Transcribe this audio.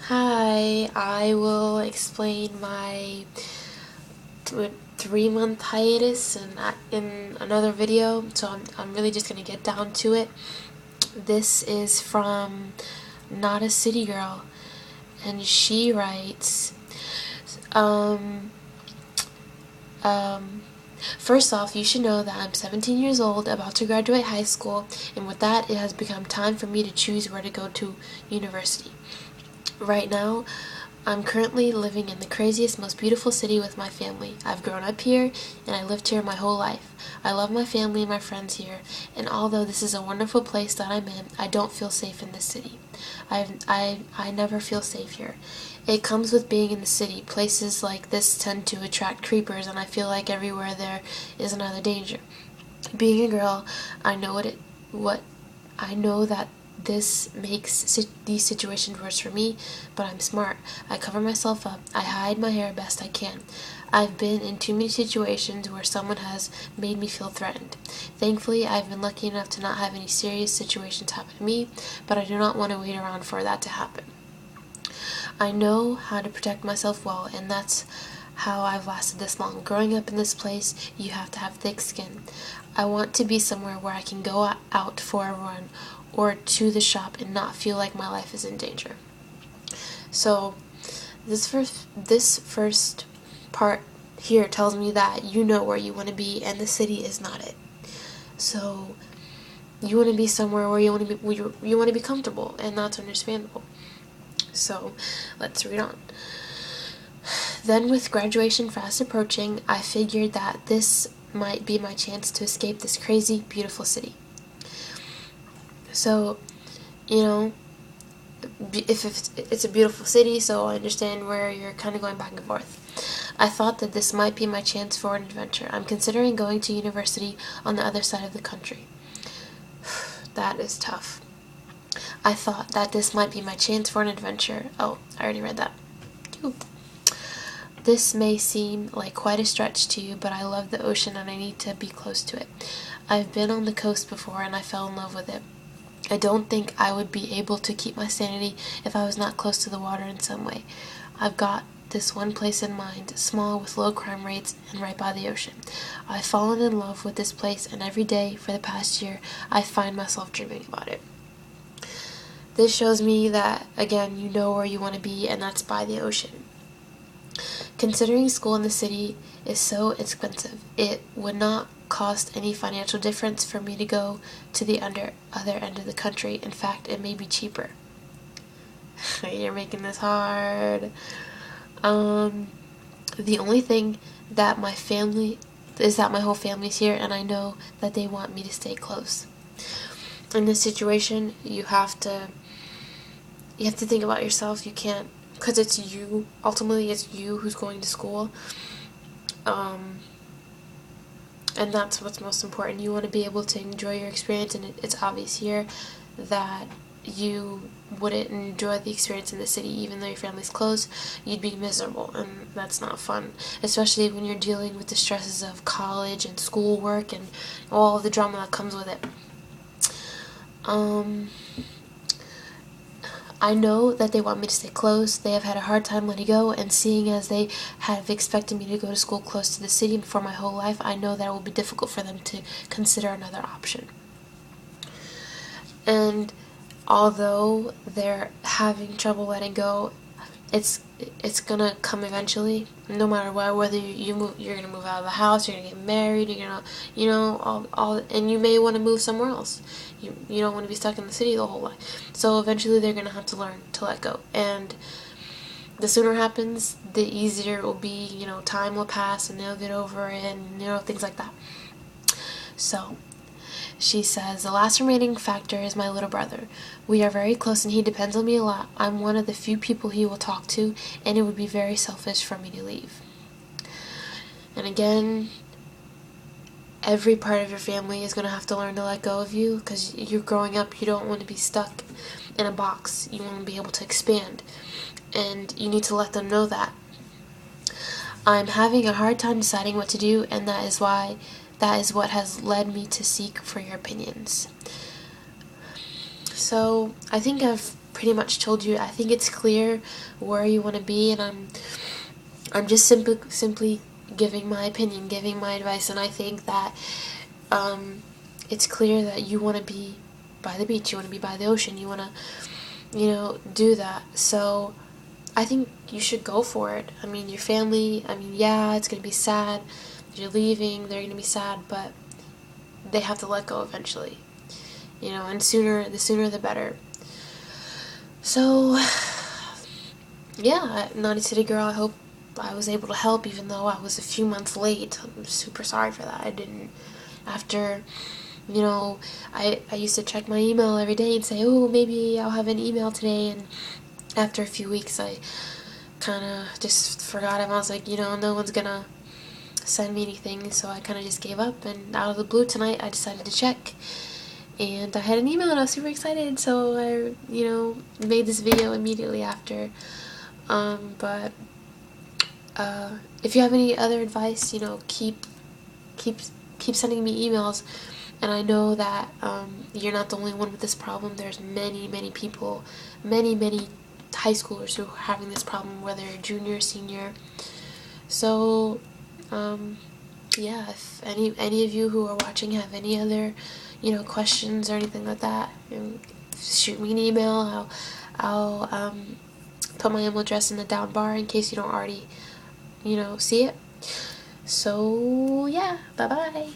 Hi, I will explain my 3-month hiatus in another video, so I'm really just going to get down to it. This is from Not a City Girl, and she writes, um, first off, you should know that I'm 17 years old, about to graduate high school, and with that, it has become time for me to choose where to go to university. Right now, I'm currently living in the craziest, most beautiful city with my family. I've grown up here, and I lived here my whole life. I love my family and my friends here, and although this is a wonderful place that I'm in, I don't feel safe in this city. I never feel safe here. It comes with being in the city. Places like this tend to attract creepers, and I feel like everywhere there is another danger. Being a girl, I know I know that this makes these situations worse for me, but I'm smart. I cover myself up. I hide my hair best I can. I've been in too many situations where someone has made me feel threatened. Thankfully, I've been lucky enough to not have any serious situations happen to me, but I do not want to wait around for that to happen. I know how to protect myself well, and that's how I've lasted this long. Growing up in this place, you have to have thick skin. I want to be somewhere where I can go out for a run or to the shop and not feel like my life is in danger. So this first part here tells me that you know where you want to be and the city is not it. So you want to be somewhere where you want to be comfortable, and that's understandable. So let's read on. Then, with graduation fast approaching, I figured that this might be my chance to escape this crazy, beautiful city. So, if it's a beautiful city, so I understand where you're kind of going back and forth. I thought that this might be my chance for an adventure. I'm considering going to university on the other side of the country. That is tough. I thought that this might be my chance for an adventure. Oh, I already read that. This may seem like quite a stretch to you, but I love the ocean and I need to be close to it. I've been on the coast before and I fell in love with it. I don't think I would be able to keep my sanity if I was not close to the water in some way. I've got this one place in mind, small with low crime rates and right by the ocean. I've fallen in love with this place, and every day for the past year I find myself dreaming about it. This shows me that, again, you know where you want to be, and that's by the ocean. Considering school in the city is so expensive, it would not cost any financial difference for me to go to the other end of the country. In fact, it may be cheaper. You're making this hard. The only thing that my family is that my whole family's here, and I know that they want me to stay close. In this situation, you have to think about yourself. You can't, because it's you. Ultimately, it's you who's going to school. And that's what's most important. You want to be able to enjoy your experience, and it's obvious here that you wouldn't enjoy the experience in the city. Even though your family's close, you'd be miserable, and that's not fun, especially when you're dealing with the stresses of college and schoolwork and all of the drama that comes with it. I know that they want me to stay close. They have had a hard time letting go, and seeing as they have expected me to go to school close to the city for my whole life, I know that it will be difficult for them to consider another option. And although they're having trouble letting go, it's gonna come eventually. No matter what, whether you move, you're gonna move out of the house, you're gonna get married, you're gonna, all, and you may want to move somewhere else. You don't want to be stuck in the city the whole life. So eventually, they're gonna have to learn to let go. And the sooner it happens, the easier it will be. Time will pass, and they'll get over it, and things like that. So she says, the last remaining factor is my little brother. We are very close and he depends on me a lot. I'm one of the few people he will talk to, and it would be very selfish for me to leave. And again, every part of your family is going to have to learn to let go of you, because you're growing up. You don't want to be stuck in a box. You want to be able to expand, and you need to let them know that. I'm having a hard time deciding what to do, and that is what has led me to seek for your opinions. So I think I've pretty much told you. I think it's clear where you want to be, and I'm just simply giving my opinion, giving my advice, and I think that it's clear that you want to be by the beach, you want to be by the ocean, you want to, do that. So I think you should go for it. I mean, your family, yeah, it's going to be sad. You're leaving, they're going to be sad, but they have to let go eventually. And the sooner the better. So, yeah, Naughty City Girl, I hope I was able to help, even though I was a few months late. I'm super sorry for that. I didn't, after, I used to check my email every day and say, oh, maybe I'll have an email today, and after a few weeks, I kind of just forgot him. I was like, no one's gonna send me anything, so I kind of just gave up, and out of the blue tonight, I decided to check, and I had an email, and I was super excited, so I, made this video immediately after. But if you have any other advice, keep sending me emails. And I know that you're not the only one with this problem. There's many people, many high schoolers who are having this problem, whether you're junior or senior. So yeah, if any of you who are watching have any other questions or anything like that, shoot me an email. I'll put my email address in the down bar in case you don't already see it. So yeah, bye bye.